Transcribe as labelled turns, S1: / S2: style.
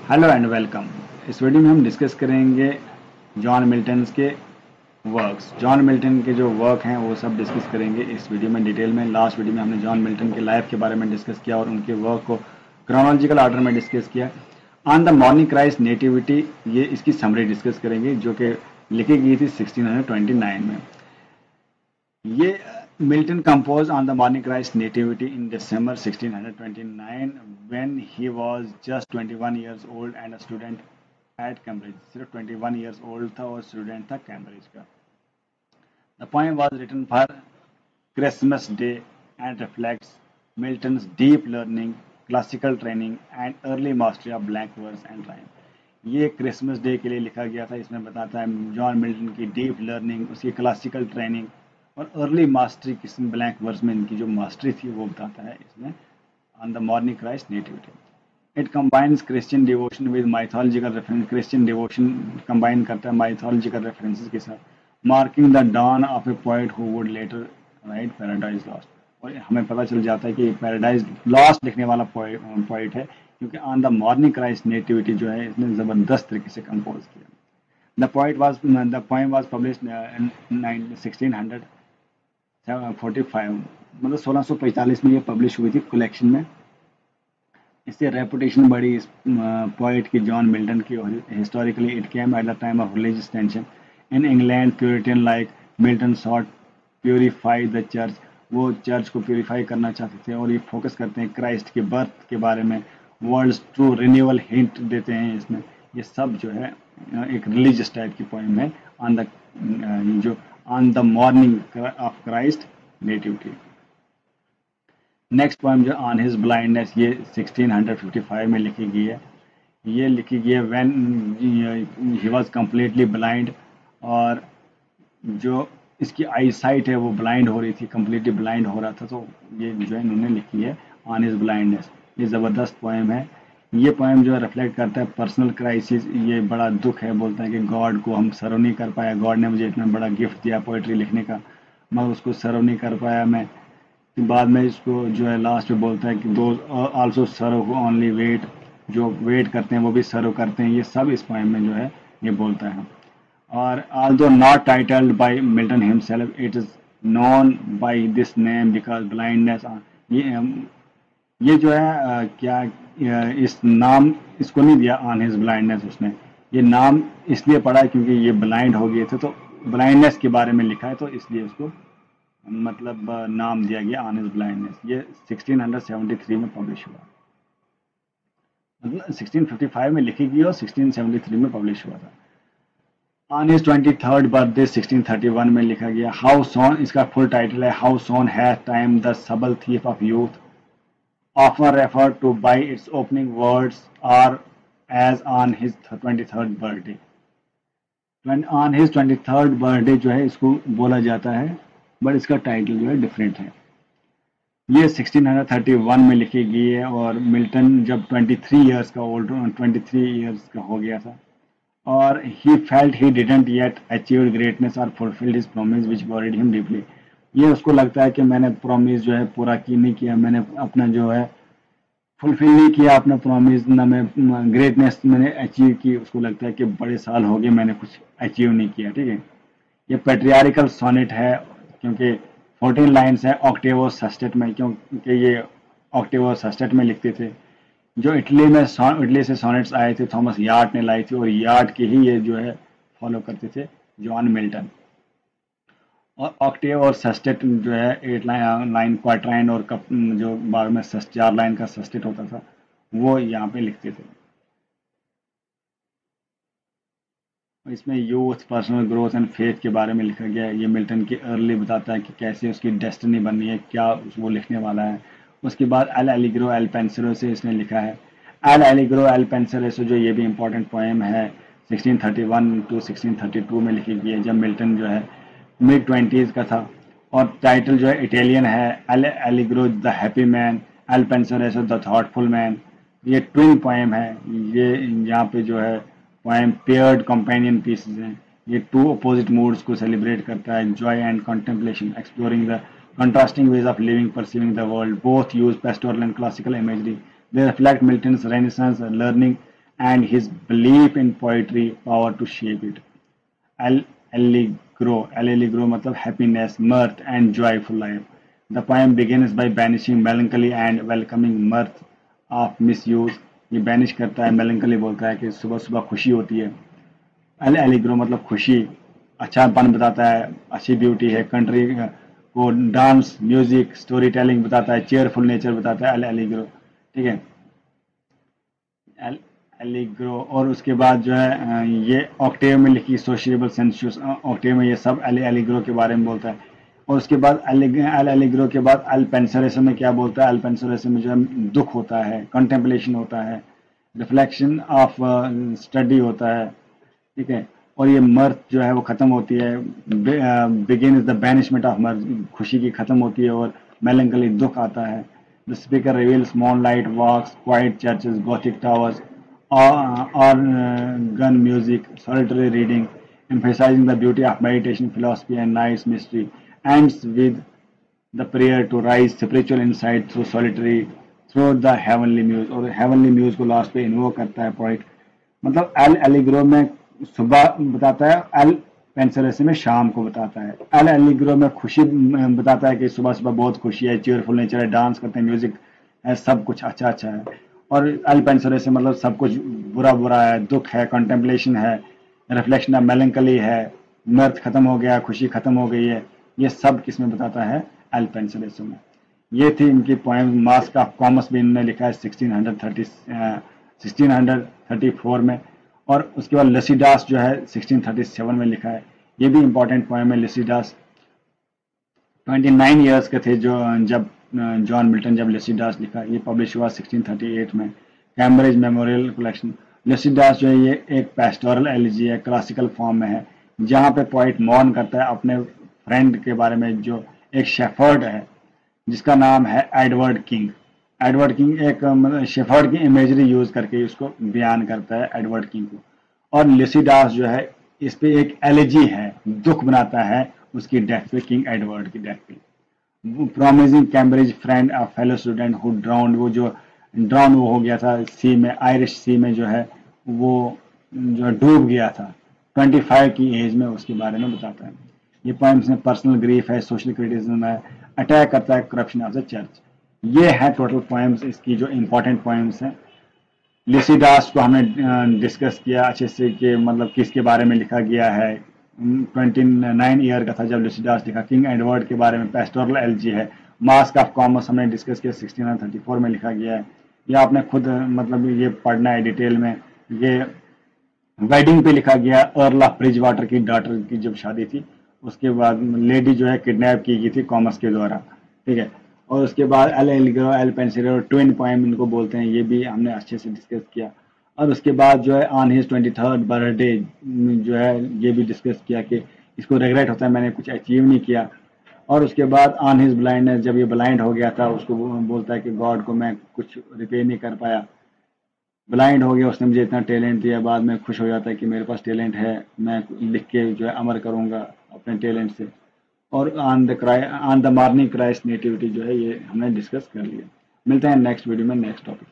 S1: Hello and welcome. इस video में हम डिस्कस करेंगे जॉन मिल्टन के वर्क्स। जॉन मिल्टन के जो वर्क हैं वो सब डिस्कस करेंगे इस वीडियो में डिटेल में। लास्ट वीडियो में हमने जॉन मिल्टन के लाइफ के बारे में डिस्कस किया और उनके वर्क को क्रोनोलॉजिकल ऑर्डर में डिस्कस किया। On the morning Christ nativity, ये इसकी समरी डिस्कस करेंगे जो कि लिखी गई थी 1629 में। ये Milton composed on the Morning Christ Nativity in December 1629 when he was just 21 years old and a student at Cambridge। सिर्फ 21 years old था और स्टूडेंट था कैम्ब्रिज का। The poem was written for Christmas Day and reflects Milton's deep learning, classical training and early mastery of blank verse and rhyme। ये Christmas day के लिए लिखा गया था। इसमें बताता है जॉन मिल्टन की डीप लर्निंग, उसकी क्लासिकल ट्रेनिंग और अर्ली मास्टरी, किसी ब्लैंक वर्स में इनकी जो मास्टरी थी वो बताता है इसमें on the morning Christ nativity. It combines Christian devotion with mythological reference. Christian devotion combine करता है माइथोलॉजिकल रेफरेंसेस के साथ। Marking the dawn of a poet who would later write Paradise lost. और हमें पता चल जाता है कि पैराडाइज लॉस्ट लिखने वाला पोएट है, क्योंकि on the morning Christ nativity जो है इसने ज़बरदस्त तरीके से कंपोज किया। The poem was published in 1645, मतलब 1645 में ये पब्लिश हुई थी कलेक्शन में। इससे रेपुटेशन बढ़ी इस पोइट की, जॉन मिल्टन की। Historically it came at the time of religious tension in England. Puritan like Milton sought purify the church. वो चर्च को प्यूरिफाई करना चाहते थे और ये फोकस करते हैं क्राइस्ट के बर्थ के बारे में। वर्ल्ड्स ट्रू रिन्यूअल हिंट देते हैं इसमें। ये सब जो है एक रिलीजियस टाइप की पोएम है on the morning of Christ nativity. Next poem जो ऑन हिज ब्लाइंडनेस, ये 1655 में लिखी गई है। ये लिखी गई है when he was completely blind, और जो इसकी आई साइट है वो ब्लाइंड हो रही थी, कंप्लीटली ब्लाइंड हो रहा था। तो ये जो है इन्होंने लिखी है ऑन हिज ब्लाइंडनेस। ये ज़बरदस्त पोएम है। ये पोएम जो है रिफ्लेक्ट करता है पर्सनल क्राइसिस। ये बड़ा दुख है, बोलता है कि गॉड को हम सर्व नहीं कर पाया। गॉड ने मुझे इतना बड़ा गिफ्ट दिया पोइट्री लिखने का, मैं उसको सर्व नहीं कर पाया। मैं बाद में इसको जो है लास्ट में बोलता है कि दो आल्सो सर्व ओनली वेट, जो वेट करते हैं वो भी सर्व करते हैं। ये सब इस पोएम में जो है ये बोलता है। और although not titled by Milton himself, it is known by this name because blindness। ये जो है क्या इस नाम इसको नहीं दिया ऑन हिज ब्लाइंडनेस, उसने ये नाम इसलिए पढ़ा क्योंकि ये ब्लाइंड हो गए थे, तो ब्लाइंडनेस के बारे में लिखा है, तो इसलिए उसको मतलब नाम दिया गया ऑन हिज ब्लाइंडनेस। ये 1673 में पब्लिश हुआ, मतलब 1655 में लिखी गई और 1673 में पब्लिश हुआ था। ऑन हिज 23rd बर्थडे 1631 में लिखा गया। हाउ सोन, इसका फुल टाइटल है how soon has time the subtle thief of youth often referred to by its opening words or as on his 23rd birthday। On his 23rd birthday जो है इसको बोला जाता है, बट इसका title जो है डिफरेंट है। ये 1631 में लिखी गई है और मिल्टन जब 23 इयर्स का हो गया था, और he felt he didn't yet achieved greatness or fulfilled his promise which worried him deeply। ये उसको लगता है कि मैंने प्रॉमिस जो है पूरा नहीं किया, मैंने अपना जो है फुलफिल नहीं किया अपना प्रॉमिस, ना मैं ग्रेटनेस मैंने अचीव की। उसको लगता है कि बड़े साल हो गए मैंने कुछ अचीव नहीं किया। ठीक है, ये पेट्रियारिकल सोनेट है क्योंकि 14 लाइन्स है ऑक्टेवो सेस्टेट में, क्योंकि ये ऑक्टेवो सेस्टेट में लिखते थे। जो इटली से सोनेट्स आए थे थॉमस यार्ड ने लाई थी, और यार्ड के ही ये जो है फॉलो करते थे जॉन मिल्टन। और ऑक्टेव और सेस्टेट जो है 8 लाइन क्वार्टराइन और जो बाद में 4 लाइन का सेस्टेट होता था वो यहाँ पे लिखते थे। इसमें youth, personal growth and faith के बारे में लिखा गया है। ये मिल्टन की अर्ली बताता है कि कैसे उसकी डेस्टिनी बननी है, क्या वो लिखने वाला है। उसके बाद एल एलिग्रो एल पेंसिलो से इसने लिखा है। एल एलिग्रो एल पेंसिलो जो ये भी इंपॉर्टेंट पोएम है 1631 टू 1632 में लिखी गई है, जब मिल्टन जो है मिड 20s का था। और टाइटल जो है इटालियन है, L Allegro the happy man, L Penseroso the thoughtful man. ये ट्विन पोएम है। ये यहाँ पे जो है पोएम पेयर्ड कंपेनियन पीसेस हैं। ये टू अपोजिट मूड्स को सेलिब्रेट करता है, Joy and contemplation, exploring the contrasting ways of living, perceiving the world. Both use pastoral and classical imagery. They reflect Milton's Renaissance learning and his belief in poetry power to shape it. Al Allegro मतलब happiness, mirth and joyful life. The poem begins by banishing melancholy and welcoming mirth of misuse. ये banish करता है, melancholy बोलता है कि सुबह सुबह खुशी होती है. Allegro मतलब खुशी, अच्छापन बताता है, अच्छी ब्यूटी है, कंट्री को डांस, म्यूजिक, स्टोरी टेलिंग बताता है, चेयरफुल नेचर बताता है Allegro. ठीक है, एलिग्रो. और उसके बाद जो है ये ऑक्टेव में लिखी सोशिएबल सेंसुअस ऑक्टेव में ये सब एलिग्रो के बारे में बोलता है. और उसके बाद एलिग्रो के बाद अल पेंसरेस में क्या बोलता है? अल पेंसरेस में जो है दुख होता है, कंटेम्पलेशन होता है, रिफ्लेक्शन ऑफ स्टडी होता है. ठीक है, और ये मर्थ जो है वो खत्म होती है. Begin is the banishment of mirth, खुशी की खत्म होती है, और मेलंकली दुख आता है. The speaker reveals moonlight walks, quiet churches, gothic towers, organ music, solitary reading, emphasizing the beauty of meditation, philosophy, and night's mystery. Ends with the prayer to rise spiritual insight through the heavenly muse. और heavenly muse को last पे invoke करता है poet. मतलब Allegro में सुबह बताता है, एल पेंसरेस में शाम को बताता है. एलिग्रो में खुशी बताता है कि सुबह सुबह बहुत खुशी है, चेयरफुल नेचर है, डांस करते हैं, म्यूजिक है, सब कुछ अच्छा अच्छा है. और एल पेंसरेस मतलब सब कुछ बुरा बुरा है, दुख है, कंटेम्पलेशन है, रिफ्लेक्शन ऑफ मेलंकली है, मर्थ खत्म हो गया, खुशी खत्म हो गई है. ये सब किसमें बताता है? एल पेंसरेस में. ये थी इनकी पोएम. मास्क ऑफ कॉमर्स भी इन्होंने लिखा है 1634 में. और उसके बाद लिसिडास जो है 1637 में लिखा है. ये भी इंपॉर्टेंट पोएम है. लिसिडास 29 ईयर्स के थे जब जॉन मिल्टन जब लिसिडास लिखा. ये पब्लिश हुआ 1638 में, कैम्ब्रिज मेमोरियल कलेक्शन. लिसिडास जो है ये एक पेस्टोरल एलिजी है, क्लासिकल फॉर्म में है, जहाँ पे पोइट मॉर्न करता है अपने फ्रेंड के बारे में जो एक शेफर्ड है जिसका नाम है एडवर्ड किंग. एडवर्ड किंग एक शेफर्ड की इमेजरी यूज करके उसको बयान करता है, एडवर्ड किंग को. और लिसिडास जो है इस पे एक एलिजी है, दुख बनाता है उसकी डेथ पे, किंग एडवर्ड की डेथ पे. Promising Cambridge friend a fellow student who drowned, वो जो ड्राउन वो हो गया था सी में, आयरिश सी में जो है वो जो डूब गया था 25 की एज में, उसके बारे में बताता है. ये पोएम्स में पर्सनल ग्रीफ है, सोशल क्रिटिसिज्म है, अटैक करता है करप्शन ऑफ द चर्च. ये है टोटल पोएम्स इसकी जो इंपॉर्टेंट पोएम्स हैं. लिसिडास को हमने डिस्कस किया अच्छे से कि मतलब किसके बारे में लिखा गया है. 29 ईयर का था जब लिसिडास लिखा. किंग एडवर्ड के बारे में पेस्टोरल एलिजी है. मास्क ऑफ कॉमर्स हमने डिस्कस किया 1634 में लिखा गया है. ये आपने खुद मतलब ये पढ़ना है डिटेल में. ये वेडिंग पे लिखा गया, अर्ल ऑफ ब्रिज वाटर की डॉटर की जब शादी थी उसके बाद लेडी जो है किडनैप की गई थी कॉमर्स के द्वारा. ठीक है, और उसके बाद एलिग्रो, एल पेंसिलो, ट्विन पोएम इनको बोलते हैं, ये भी हमने अच्छे से डिस्कस किया. और उसके बाद जो है ऑन हिज 23rd बर्थडे जो है ये भी डिस्कस किया कि इसको रिग्रेट होता है मैंने कुछ अचीव नहीं किया. और उसके बाद ऑन हिज ब्लाइंडनेस, जब ये ब्लाइंड हो गया था उसको बोलता है कि गॉड को मैं कुछ रिपेयर नहीं कर पाया, ब्लाइंड हो गया, उसने मुझे इतना टैलेंट दिया. बाद में खुश हो जाता है कि मेरे पास टैलेंट है, मैं लिख के जो है अमर करूँगा अपने टैलेंट से. और on the morning Christ nativity जो है ये हमने डिस्कस कर लिया. मिलते हैं नेक्स्ट वीडियो में नेक्स्ट टॉपिक.